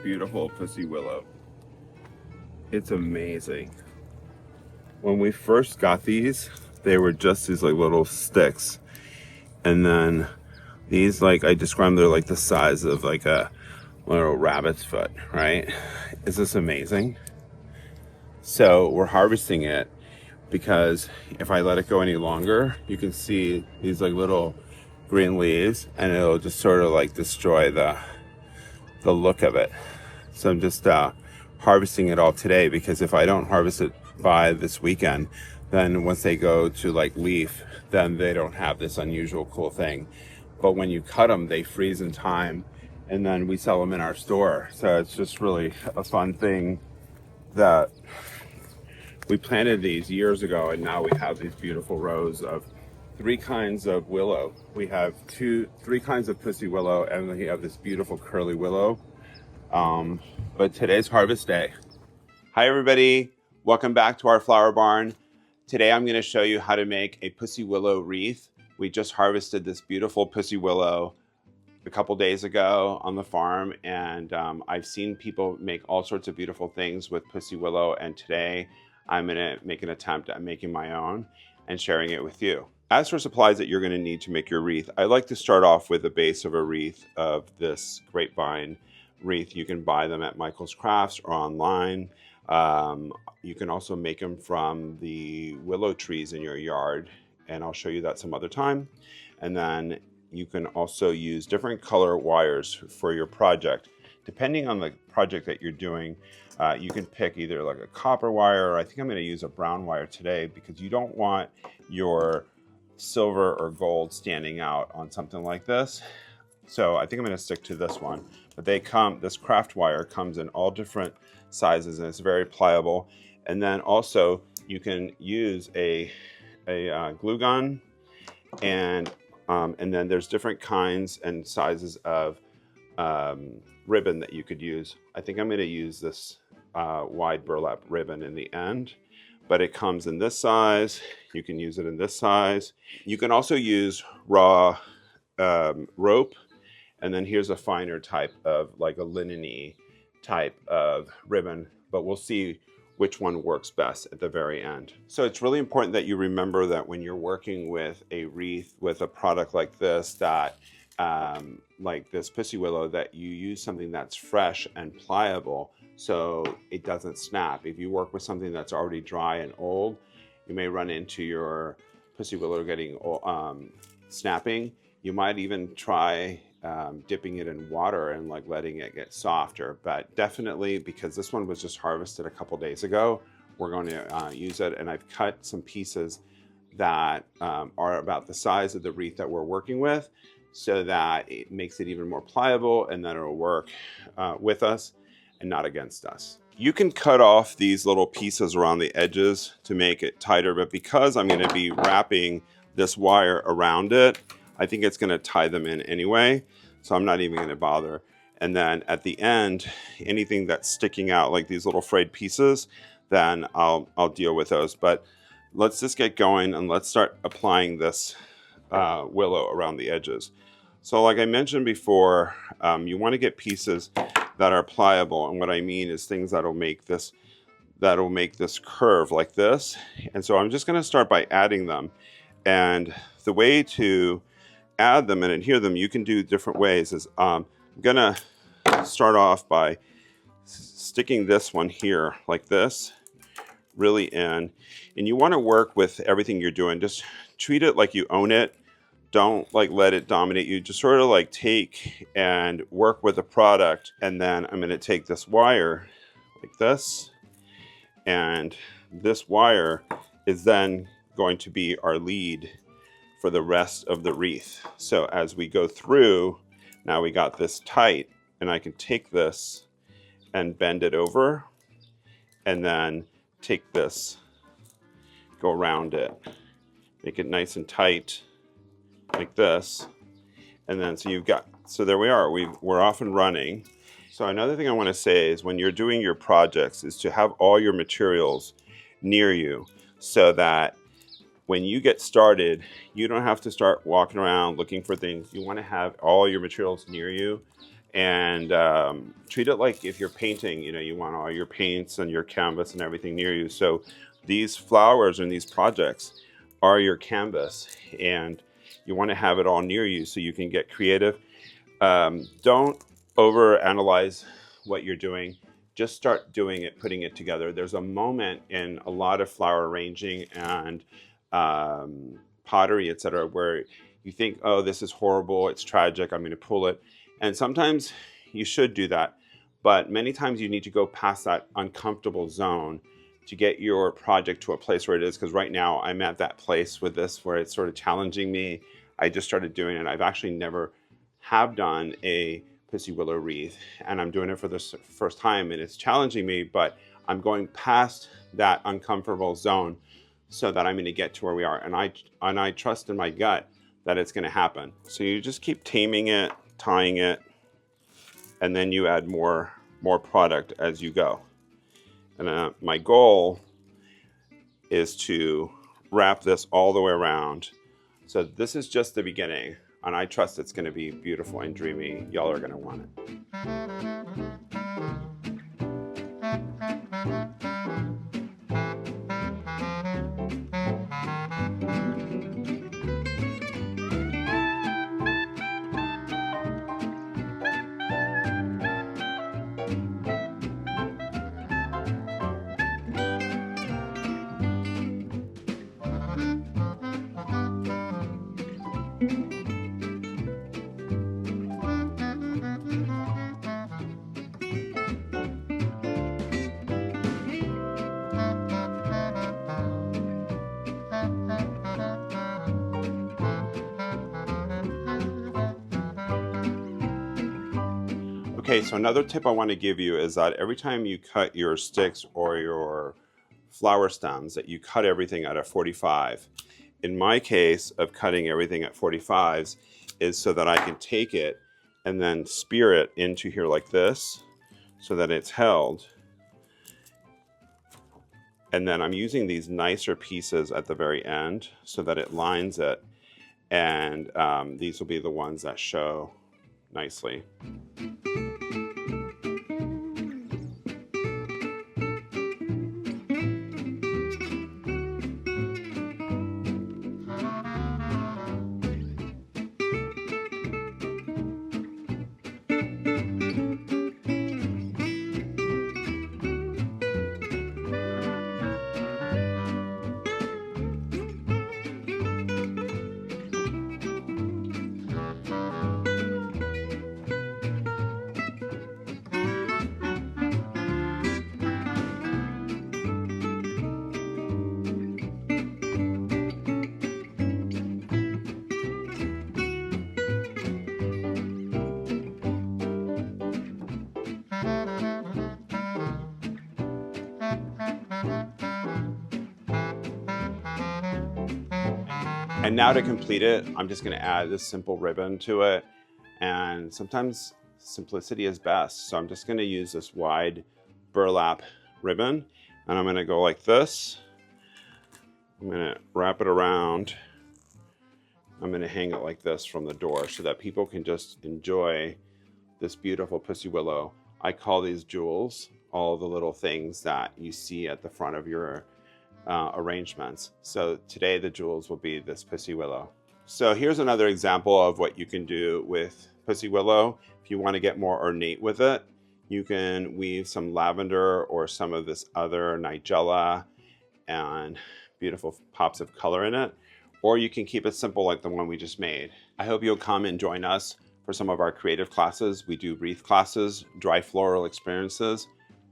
beautiful Pussywillow. It's amazing. When we first got these, they were just these like little sticks. And then these, like I described, they're like the size of like a little rabbit's foot, right? Is this amazing? So we're harvesting it because if I let it go any longer, you can see these like little green leaves and it'll just sort of like destroy the look of it. So I'm just harvesting it all today, because if I don't harvest it by this weekend, then once they go to like leaf, then they don't have this unusual cool thing. But when you cut them, they freeze in time, and then we sell them in our store. So it's just really a fun thing that we planted these years ago, and now we have these beautiful rows of 3 kinds of willow. We have 3 kinds of Pussywillow, and we have this beautiful curly willow. But today's harvest day. Hi everybody, welcome back to our flower barn. Today I'm going to show you how to make a Pussywillow wreath. We just harvested this beautiful Pussywillow a couple days ago on the farm, and I've seen people make all sorts of beautiful things with Pussywillow, and today I'm going to make an attempt at making my own and sharing it with you. As for supplies that you're going to need to make your wreath, I like to start off with the base of a wreath of this grapevine wreath. You can buy them at Michael's Crafts or online. You can also make them from the willow trees in your yard, and I'll show you that some other time. And then you can also use different color wires for your project. Depending on the project that you're doing, you can pick either like a copper wire, or I think I'm going to use a brown wire today, because you don't want your silver or gold standing out on something like this. So I think I'm going to stick to this one. But this craft wire comes in all different sizes, and it's very pliable. And then also you can use a glue gun, and then there's different kinds and sizes of ribbon that you could use. I think I'm going to use this wide burlap ribbon in the end, but it comes in this size. You can use it in this size. You can also use raw rope, and then here's a finer type of like a linen-y type of ribbon, but we'll see which one works best at the very end. So it's really important that you remember that when you're working with a wreath with a product like this, that like this Pussywillow, that you use something that's fresh and pliable so it doesn't snap. If you work with something that's already dry and old, you may run into your Pussywillow getting snapping. You might even try dipping it in water and like letting it get softer, but definitely, because this one was just harvested a couple days ago, we're going to use it. And I've cut some pieces that are about the size of the wreath that we're working with, so that it makes it even more pliable, and that it'll work with us and not against us. You can cut off these little pieces around the edges to make it tighter, but because I'm going to be wrapping this wire around it, I think it's going to tie them in anyway, so I'm not even going to bother. And then at the end, anything that's sticking out, like these little frayed pieces, then I'll deal with those. But let's just get going, and let's start applying this willow around the edges. So like I mentioned before, you want to get pieces that are pliable, and what I mean is things that'll make this curve like this. And so I'm just going to start by adding them, and the way to add them and adhere them, you can do different ways. Is I'm gonna start off by sticking this one here like this, really in, and you want to work with everything you're doing. Just treat it like you own it. Don't like let it dominate you. Just sort of like take and work with the product. And then I'm going to take this wire like this, and this wire is then going to be our lead for the rest of the wreath. So as we go through, now we got this tight, and I can take this and bend it over, and then take this, go around it, make it nice and tight like this. And then so there we are, we're off and running. So another thing I want to say is, when you're doing your projects, is to have all your materials near you, so that when you get started, you don't have to start walking around looking for things. You want to have all your materials near you, and treat it like if you're painting, you know, you want all your paints and your canvas and everything near you. So these flowers and these projects are your canvas, and you want to have it all near you so you can get creative. Don't overanalyze what you're doing. Just start doing it, putting it together. There's a moment in a lot of flower arranging and pottery, etc., where you think, oh, this is horrible, it's tragic, I'm going to pull it. And sometimes you should do that, but many times you need to go past that uncomfortable zone to get your project to a place where it is. Because right now I'm at that place with this where it's sort of challenging me. I just started doing it. I've actually never have done a Pussywillow wreath, and I'm doing it for the first time, and it's challenging me, but I'm going past that uncomfortable zone so that I'm going to get to where we are. And I trust in my gut that it's going to happen. So you just keep taming it, tying it, and then you add more product as you go. And my goal is to wrap this all the way around. So this is just the beginning, and I trust it's going to be beautiful and dreamy. Y'all are going to want it. Okay, so another tip I want to give you is that every time you cut your sticks or your flower stems, that you cut everything at a 45. In my case of cutting everything at 45s is so that I can take it and then spear it into here like this so that it's held. And then I'm using these nicer pieces at the very end so that it lines it. And these will be the ones that show nicely. And now to complete it, I'm just going to add this simple ribbon to it. And sometimes simplicity is best. So I'm just going to use this wide burlap ribbon, and I'm going to go like this. I'm going to wrap it around. I'm going to hang it like this from the door so that people can just enjoy this beautiful Pussywillow. I call these jewels, all the little things that you see at the front of your arrangements. So today the jewels will be this Pussywillow. So here's another example of what you can do with Pussywillow. If you want to get more ornate with it, you can weave some lavender or some of this other nigella and beautiful pops of color in it, or you can keep it simple like the one we just made. I hope you'll come and join us for some of our creative classes. We do wreath classes, dry floral experiences,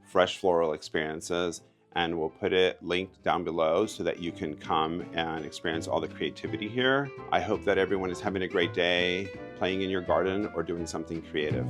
fresh floral experiences, and we'll put it linked down below so that you can come and experience all the creativity here. I hope that everyone is having a great day, playing in your garden or doing something creative.